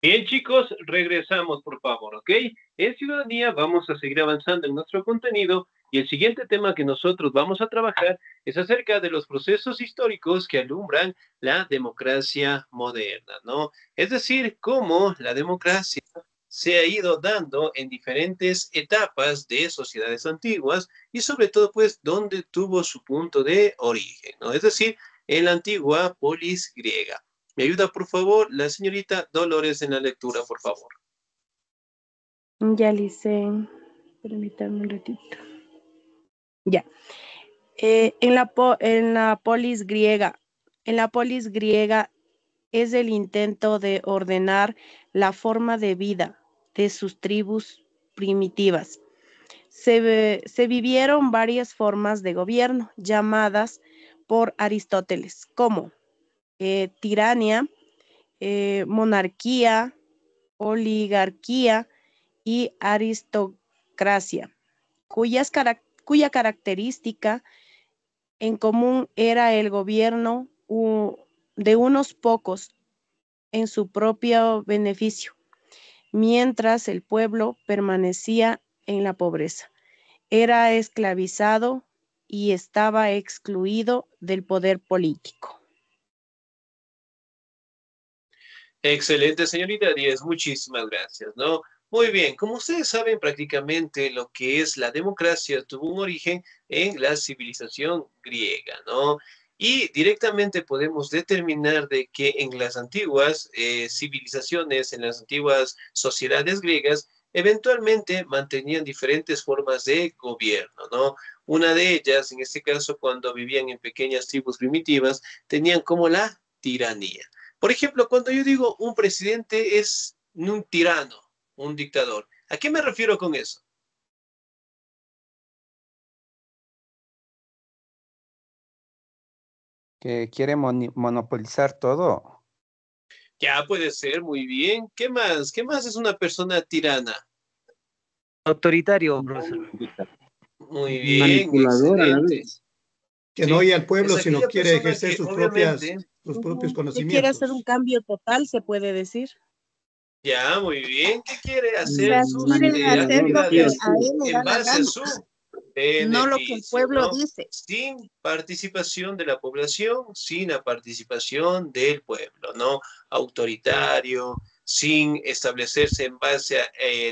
Bien, chicos, regresamos, por favor, ¿ok? En Ciudadanía vamos a seguir avanzando en nuestro contenido y el siguiente tema que nosotros vamos a trabajar es acerca de los procesos históricos que alumbran la democracia moderna, ¿no? Es decir, cómo la democracia se ha ido dando en diferentes etapas de sociedades antiguas y sobre todo, pues, dónde tuvo su punto de origen, ¿no? Es decir, en la antigua polis griega. ¿Me ayuda, por favor, la señorita Dolores en la lectura, por favor? Ya, Licen, permítame un ratito. Ya. En la polis griega es el intento de ordenar la forma de vida de sus tribus primitivas. Se vivieron varias formas de gobierno llamadas por Aristóteles como tirania, monarquía, oligarquía y aristocracia, cuya característica en común era el gobierno de unos pocos en su propio beneficio, mientras el pueblo permanecía en la pobreza. Era esclavizado y estaba excluido del poder político. Excelente, señorita Díez, muchísimas gracias, ¿no? Muy bien, como ustedes saben, prácticamente lo que es la democracia tuvo un origen en la civilización griega, ¿no? Y directamente podemos determinar de que en las antiguas civilizaciones, en las antiguas sociedades griegas, eventualmente mantenían diferentes formas de gobierno, ¿no? Una de ellas, en este caso, cuando vivían en pequeñas tribus primitivas, tenían como la tiranía. Por ejemplo, cuando yo digo un presidente es un tirano, un dictador, ¿a qué me refiero con eso? Que quiere monopolizar todo. Ya puede ser, muy bien. ¿Qué más? ¿Qué más es una persona tirana? Autoritario, profesor. Muy bien, Manipulador a la excelente. vez. Que no Sí, oye al es pueblo, sino aquella quiere persona ejercer que obviamente, sus propios Que quiere hacer un conocimientos. cambio total, se puede decir. ya, muy bien, que quiere hacer sus Quiere hacer lo Manipulador, sí que o actividades a sí. él le en da la base a gana, su no lo que el beneficio, pueblo ¿no? dice. Sin participación de la población, sin la participación del pueblo, ¿no? Autoritario, sin establecerse en base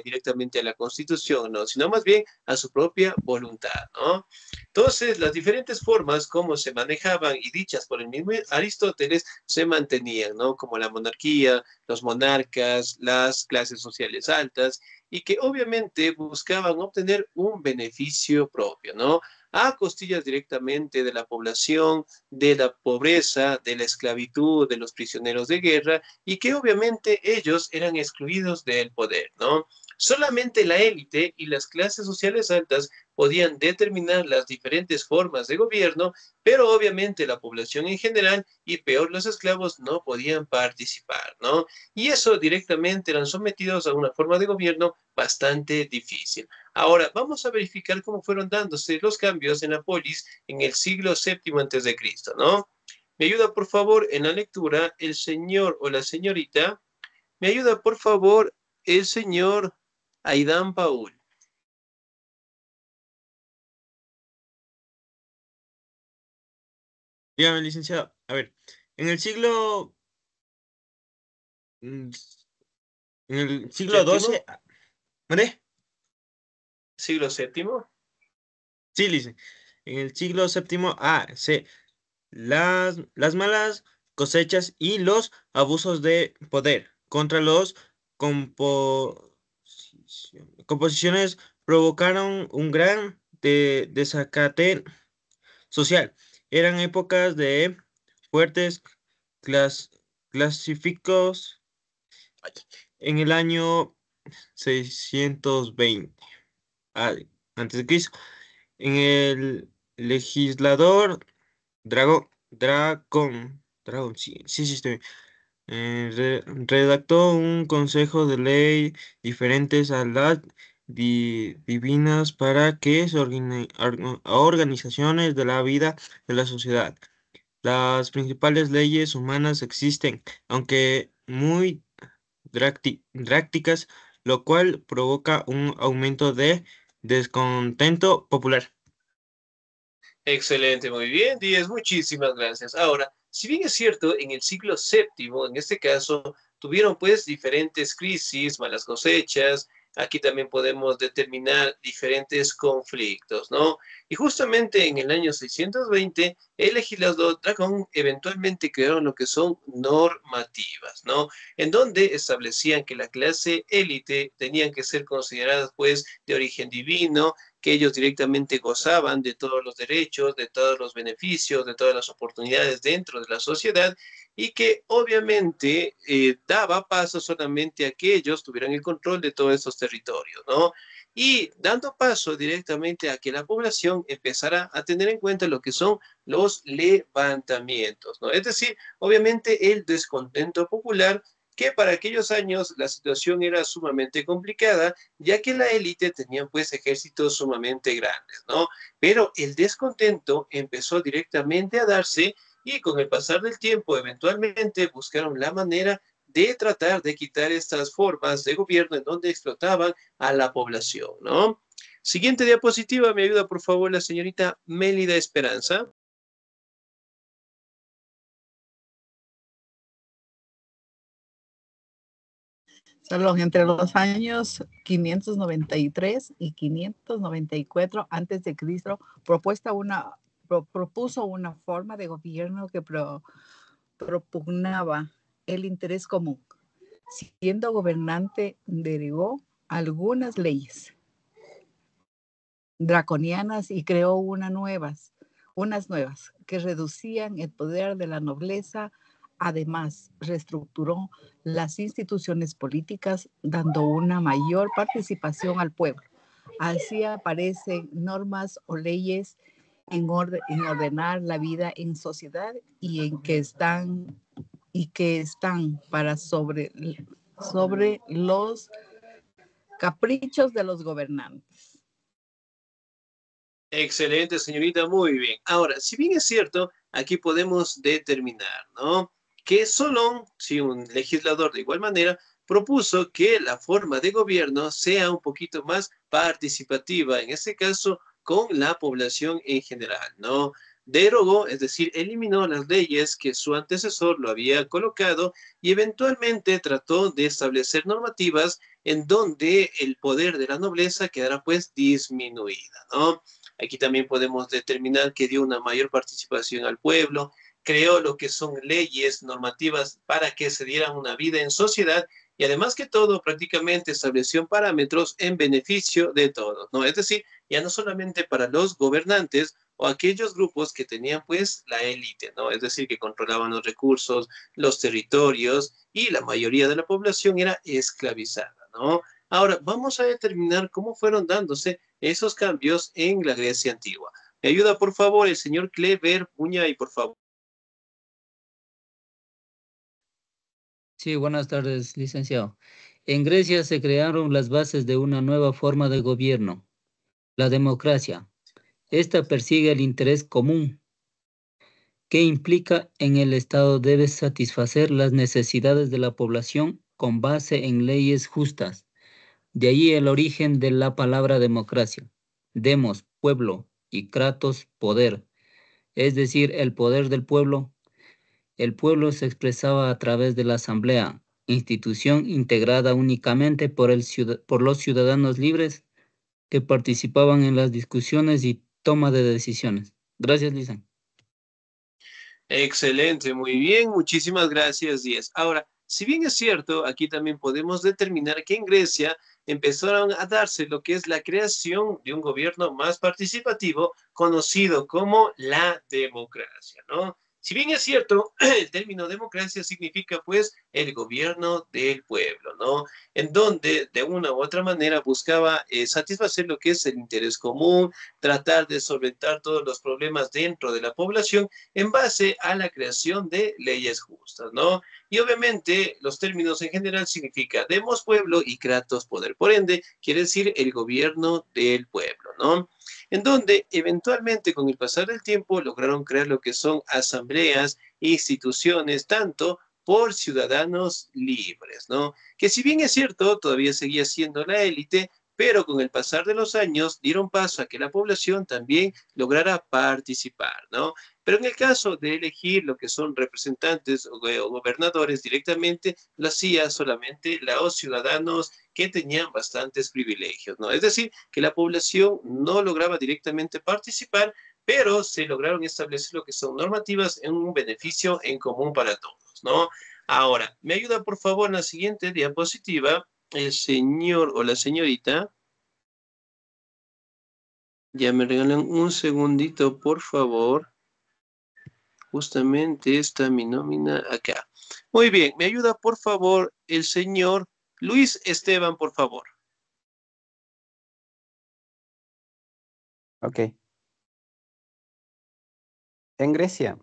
directamente a la Constitución, ¿no? Sino más bien a su propia voluntad, ¿no? Entonces, las diferentes formas como se manejaban y dichas por el mismo Aristóteles se mantenían, ¿no? Como la monarquía, los monarcas, las clases sociales altas, y que obviamente buscaban obtener un beneficio propio, ¿no? A costillas directamente de la población, de la pobreza, de la esclavitud, de los prisioneros de guerra, y que obviamente ellos eran excluidos del poder, ¿no? Solamente la élite y las clases sociales altas podían determinar las diferentes formas de gobierno, pero obviamente la población en general y peor los esclavos no podían participar, ¿no? Y eso directamente eran sometidos a una forma de gobierno bastante difícil. Ahora, vamos a verificar cómo fueron dándose los cambios en la polis en el siglo VII antes de Cristo, ¿no? Me ayuda, por favor, en la lectura el señor o la señorita. Me ayuda, por favor, el señor Aidan Paul. Dígame, licenciado. A ver, en el siglo, mm, en el siglo ¿Séptimo? XII, ¿vale? ¿Siglo VII? Sí, lice. En el siglo séptimo sí, las malas cosechas y los abusos de poder contra los composiciones provocaron un gran desacate social. Eran épocas de fuertes clas- clasificos en el año 620 a- antes de Cristo. En el legislador Dragón, sí, sí, sí, estoy bien. Redactó un consejo de ley diferentes a las divinas para que se organizaciones de la vida de la sociedad. Las principales leyes humanas existen, aunque muy drásticas, lo cual provoca un aumento de descontento popular. Excelente, muy bien, 10, muchísimas gracias. Ahora, si bien es cierto, en el siglo séptimo, en este caso, tuvieron pues diferentes crisis, malas cosechas, aquí también podemos determinar diferentes conflictos, ¿no? Y justamente en el año 620, el legislador Dracón eventualmente crearon lo que son normativas, ¿no? En donde establecían que la clase élite tenían que ser consideradas pues de origen divino, que ellos directamente gozaban de todos los derechos, de todos los beneficios, de todas las oportunidades dentro de la sociedad y que obviamente daba paso solamente a que ellos tuvieran el control de todos esos territorios, ¿no? Y dando paso directamente a que la población empezara a tener en cuenta lo que son los levantamientos, ¿no? Es decir, obviamente el descontento popular, que para aquellos años la situación era sumamente complicada, ya que la élite tenía pues ejércitos sumamente grandes, ¿no? Pero el descontento empezó directamente a darse y con el pasar del tiempo eventualmente buscaron la manera de tratar de quitar estas formas de gobierno en donde explotaban a la población, ¿no? Siguiente diapositiva, me ayuda por favor la señorita Mélida Esperanza. Salón, entre los años 593 y 594 antes de Cristo, propuso una forma de gobierno que propugnaba el interés común. Siendo gobernante, derogó algunas leyes draconianas y creó unas nuevas que reducían el poder de la nobleza. Además, reestructuró las instituciones políticas, dando una mayor participación al pueblo. Así aparecen normas o leyes en ordenar la vida en sociedad y que están para sobre los caprichos de los gobernantes. Excelente, señorita, muy bien. Ahora, si bien es cierto, aquí podemos determinar, ¿no? Que Solón, si un legislador de igual manera, propuso que la forma de gobierno sea un poquito más participativa, en este caso con la población en general, ¿no? Derogó, es decir, eliminó las leyes que su antecesor lo había colocado y eventualmente trató de establecer normativas en donde el poder de la nobleza quedara pues disminuida, ¿no? Aquí también podemos determinar que dio una mayor participación al pueblo, creó lo que son leyes normativas para que se diera una vida en sociedad y además que todo prácticamente estableció parámetros en beneficio de todos, ¿no? Es decir, ya no solamente para los gobernantes o aquellos grupos que tenían pues la élite, ¿no? Es decir, que controlaban los recursos, los territorios y la mayoría de la población era esclavizada, ¿no? Ahora, vamos a determinar cómo fueron dándose esos cambios en la Grecia antigua. Me ayuda, por favor, el señor Clever Puñay, por favor. Sí, buenas tardes, licenciado. En Grecia se crearon las bases de una nueva forma de gobierno, la democracia. Esta persigue el interés común, que implica en el Estado debe satisfacer las necesidades de la población con base en leyes justas. De ahí el origen de la palabra democracia. Demos, pueblo, y kratos, poder. Es decir, el poder del pueblo. El pueblo se expresaba a través de la asamblea, institución integrada únicamente por los ciudadanos libres que participaban en las discusiones y toma de decisiones. Gracias, Lisa. Excelente, muy bien, muchísimas gracias, Díaz. Ahora, si bien es cierto, aquí también podemos determinar que en Grecia empezaron a darse lo que es la creación de un gobierno más participativo, conocido como la democracia, ¿no? Si bien es cierto, el término democracia significa pues el gobierno del pueblo, ¿no? En donde de una u otra manera buscaba satisfacer lo que es el interés común, tratar de solventar todos los problemas dentro de la población en base a la creación de leyes justas, ¿no? Y obviamente los términos en general significa demos pueblo y kratos poder. Por ende, quiere decir el gobierno del pueblo, ¿no? En donde eventualmente con el pasar del tiempo lograron crear lo que son asambleas, instituciones, tanto por ciudadanos libres, ¿no? Que si bien es cierto, todavía seguía siendo la élite, pero con el pasar de los años dieron paso a que la población también lograra participar, ¿no? Pero en el caso de elegir lo que son representantes o gobernadores directamente, lo hacía solamente los ciudadanos que tenían bastantes privilegios, ¿no? Es decir, que la población no lograba directamente participar, pero se lograron establecer lo que son normativas en un beneficio en común para todos, ¿no? Ahora, ¿me ayuda por favor en la siguiente diapositiva? El señor o la señorita. Ya me regalan un segundito, por favor. Justamente está mi nómina acá. Muy bien, ¿me ayuda por favor el señor Luis Esteban, por favor? Ok. En Grecia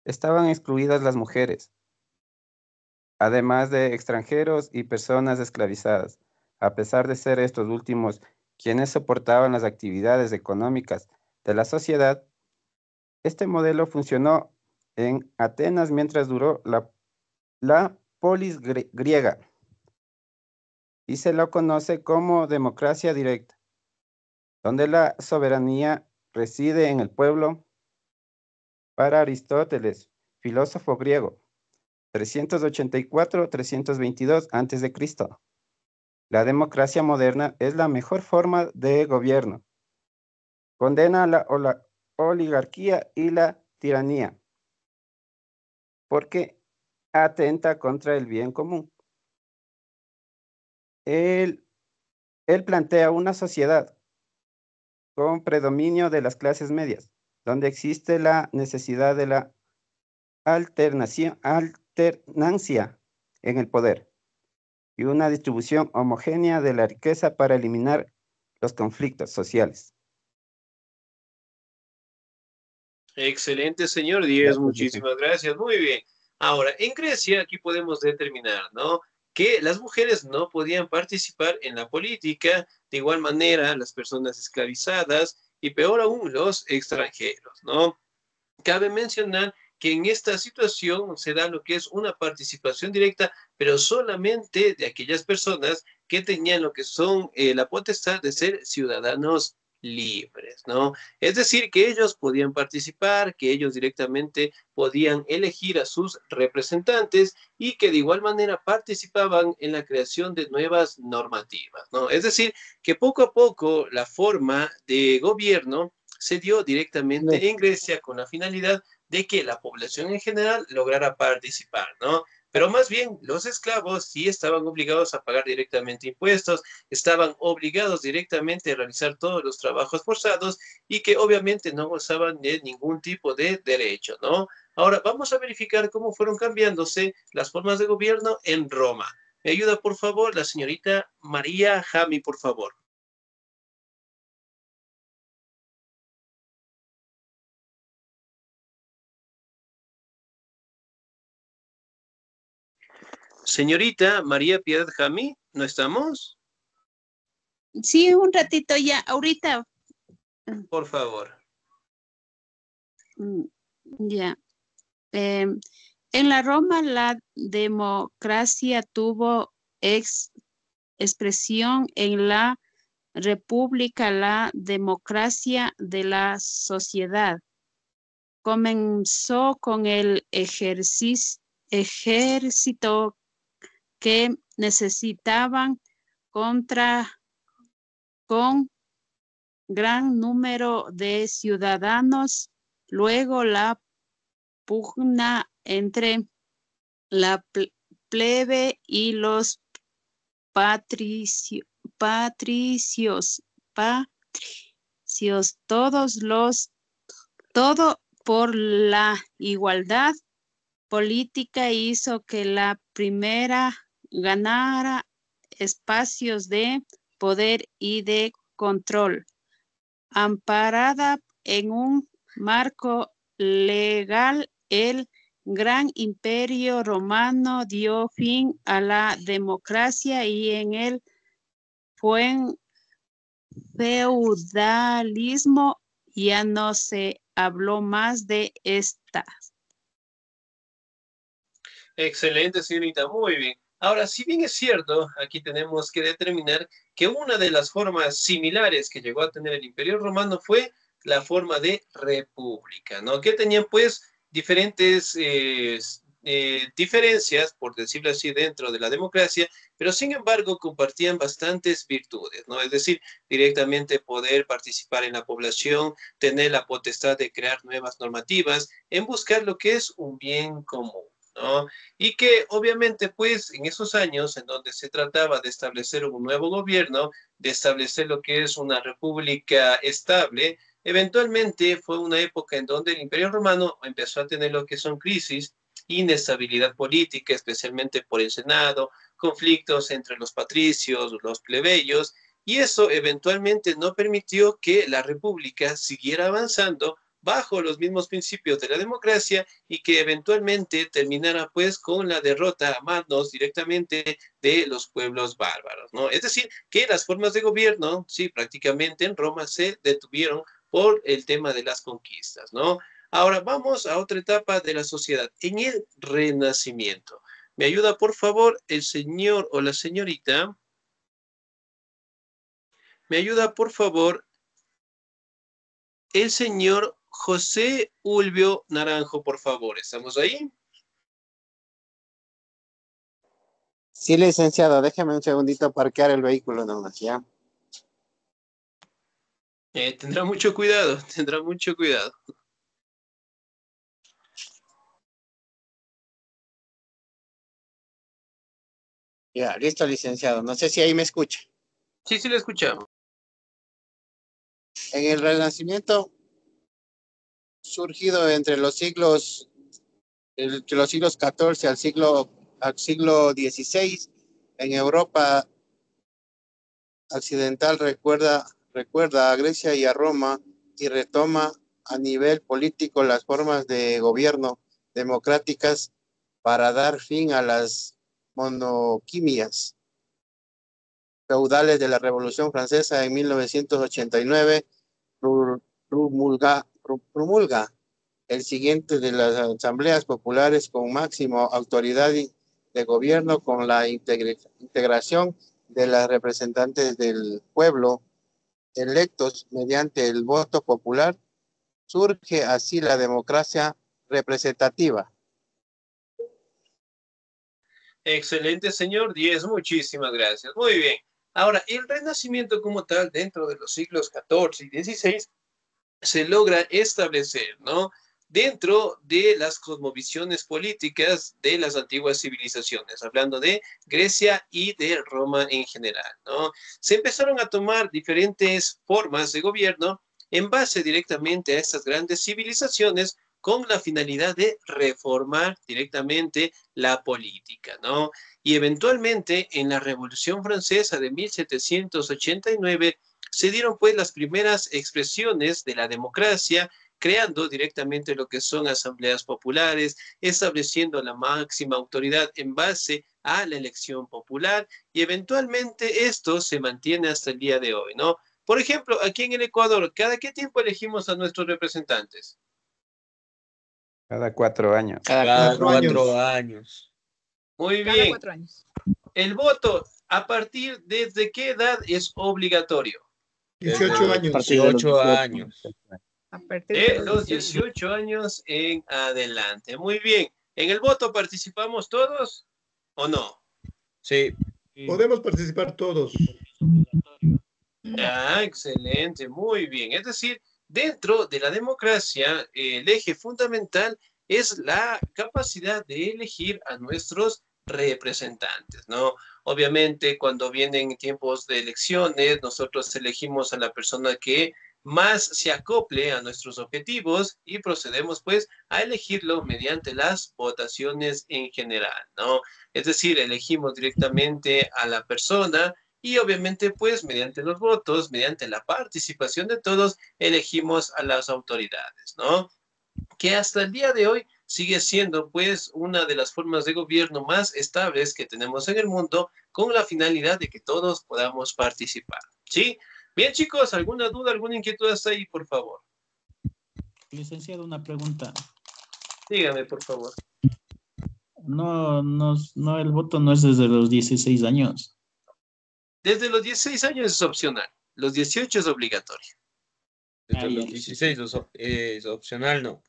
estaban excluidas las mujeres, además de extranjeros y personas esclavizadas, a pesar de ser estos últimos quienes soportaban las actividades económicas de la sociedad. Este modelo funcionó en Atenas mientras duró la polis griega y se lo conoce como democracia directa, donde la soberanía reside en el pueblo. Para Aristóteles, filósofo griego, 384-322 a.C., la democracia moderna es la mejor forma de gobierno. Condena la oligarquía y la tiranía, porque atenta contra el bien común. Él plantea una sociedad con predominio de las clases medias, donde existe la necesidad de la alternancia en el poder y una distribución homogénea de la riqueza para eliminar los conflictos sociales. Excelente, señor Díez, Gracias, Luis. muchísimas gracias. Muy bien. Ahora, en Grecia, aquí podemos determinar, ¿no? Que las mujeres no podían participar en la política, de igual manera las personas esclavizadas y peor aún los extranjeros, ¿no? Cabe mencionar que en esta situación se da lo que es una participación directa, pero solamente de aquellas personas que tenían lo que son la potestad de ser ciudadanos libres, ¿no? Es decir, que ellos podían participar, que ellos directamente podían elegir a sus representantes y que de igual manera participaban en la creación de nuevas normativas, ¿no? Es decir, que poco a poco la forma de gobierno se dio directamente en Grecia con la finalidad de que la población en general lograra participar, ¿no? Pero más bien los esclavos sí estaban obligados a pagar directamente impuestos, estaban obligados directamente a realizar todos los trabajos forzados y que obviamente no gozaban de ningún tipo de derecho, ¿no? Ahora vamos a verificar cómo fueron cambiándose las formas de gobierno en Roma. ¿Me ayuda por favor la señorita María Jami, por favor? Señorita María Piedad Jami, ¿no estamos? Sí, un ratito ya, ahorita. Por favor. Ya. En la Roma la democracia tuvo expresión en la república, la democracia de la sociedad. Comenzó con el ejército que necesitaban con gran número de ciudadanos. Luego la pugna entre la plebe y los patricios, todo por la igualdad política hizo que la primera ganara espacios de poder y de control, amparada en un marco legal. El gran imperio romano dio fin a la democracia y en el feudalismo ya no se habló más de esta. Excelente, señorita, muy bien. Ahora, si bien es cierto, aquí tenemos que determinar que una de las formas similares que llegó a tener el Imperio Romano fue la forma de república, ¿no? Que tenían pues diferentes diferencias, por decirlo así, dentro de la democracia, pero sin embargo compartían bastantes virtudes, ¿no? Es decir, directamente poder participar en la población, tener la potestad de crear nuevas normativas, en buscar lo que es un bien común, ¿no? Y que obviamente pues en esos años en donde se trataba de establecer un nuevo gobierno, de establecer lo que es una república estable, eventualmente fue una época en donde el Imperio Romano empezó a tener lo que son crisis, inestabilidad política, especialmente por el Senado, conflictos entre los patricios, los plebeyos, y eso eventualmente no permitió que la república siguiera avanzando bajo los mismos principios de la democracia y que eventualmente terminara pues con la derrota a manos directamente de los pueblos bárbaros, ¿no? Es decir, que las formas de gobierno, sí, prácticamente en Roma se detuvieron por el tema de las conquistas, ¿no? Ahora vamos a otra etapa de la sociedad, en el Renacimiento. ¿Me ayuda, por favor, el señor o la señorita? ¿Me ayuda, por favor, el señor José Ulvio Naranjo, por favor? ¿Estamos ahí? Sí, licenciado, déjeme un segundito parquear el vehículo nomás, ¿ya? Tendrá mucho cuidado, tendrá mucho cuidado. Ya, listo, licenciado. No sé si ahí me escucha. Sí, sí, le escuchamos. En el Renacimiento, surgido entre los siglos XIV al siglo XVI, en Europa occidental recuerda a Grecia y a Roma y retoma a nivel político las formas de gobierno democráticas para dar fin a las monoquimias feudales de la Revolución Francesa en 1989, promulga el siguiente de las asambleas populares con máxima autoridad de gobierno con la integración de las representantes del pueblo electos mediante el voto popular. Surge así la democracia representativa. Excelente, señor 10, muchísimas gracias. Muy bien. Ahora, el Renacimiento como tal, dentro de los siglos XIV y XVI, se logra establecer, ¿no? Dentro de las cosmovisiones políticas de las antiguas civilizaciones, hablando de Grecia y de Roma en general, ¿no? Se empezaron a tomar diferentes formas de gobierno en base directamente a estas grandes civilizaciones con la finalidad de reformar directamente la política, ¿no? Y eventualmente en la Revolución Francesa de 1789 se dieron pues las primeras expresiones de la democracia, creando directamente lo que son asambleas populares, estableciendo la máxima autoridad en base a la elección popular y eventualmente esto se mantiene hasta el día de hoy, ¿no? Por ejemplo, aquí en el Ecuador, ¿cada qué tiempo elegimos a nuestros representantes? Cada 4 años. Cada 4 años. Muy Cada bien. 4 años. El voto, ¿a partir desde qué edad es obligatorio? 18 años. 18 años. A partir De de los 18 años en adelante. Muy bien. ¿En el voto participamos todos o no? Sí. Podemos participar todos. Ah, excelente, muy bien. Es decir, dentro de la democracia, el eje fundamental es la capacidad de elegir a nuestros representantes, ¿no? Obviamente, cuando vienen tiempos de elecciones, nosotros elegimos a la persona que más se acople a nuestros objetivos y procedemos pues a elegirlo mediante las votaciones en general, ¿no? Es decir, elegimos directamente a la persona y obviamente, pues, mediante los votos, mediante la participación de todos, elegimos a las autoridades, ¿no? Que hasta el día de hoy sigue siendo, pues, una de las formas de gobierno más estables que tenemos en el mundo, con la finalidad de que todos podamos participar, ¿sí? Bien, chicos, ¿alguna duda, alguna inquietud hasta ahí, por favor? Licenciado, una pregunta. Dígame, por favor. No, el voto no es desde los 16 años. Desde los 16 años es opcional, los 18 es obligatorio. Desde los 16 es opcional, ¿no?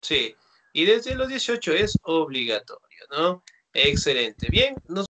Sí, y desde los 18 es obligatorio, ¿no? Excelente. Bien, nos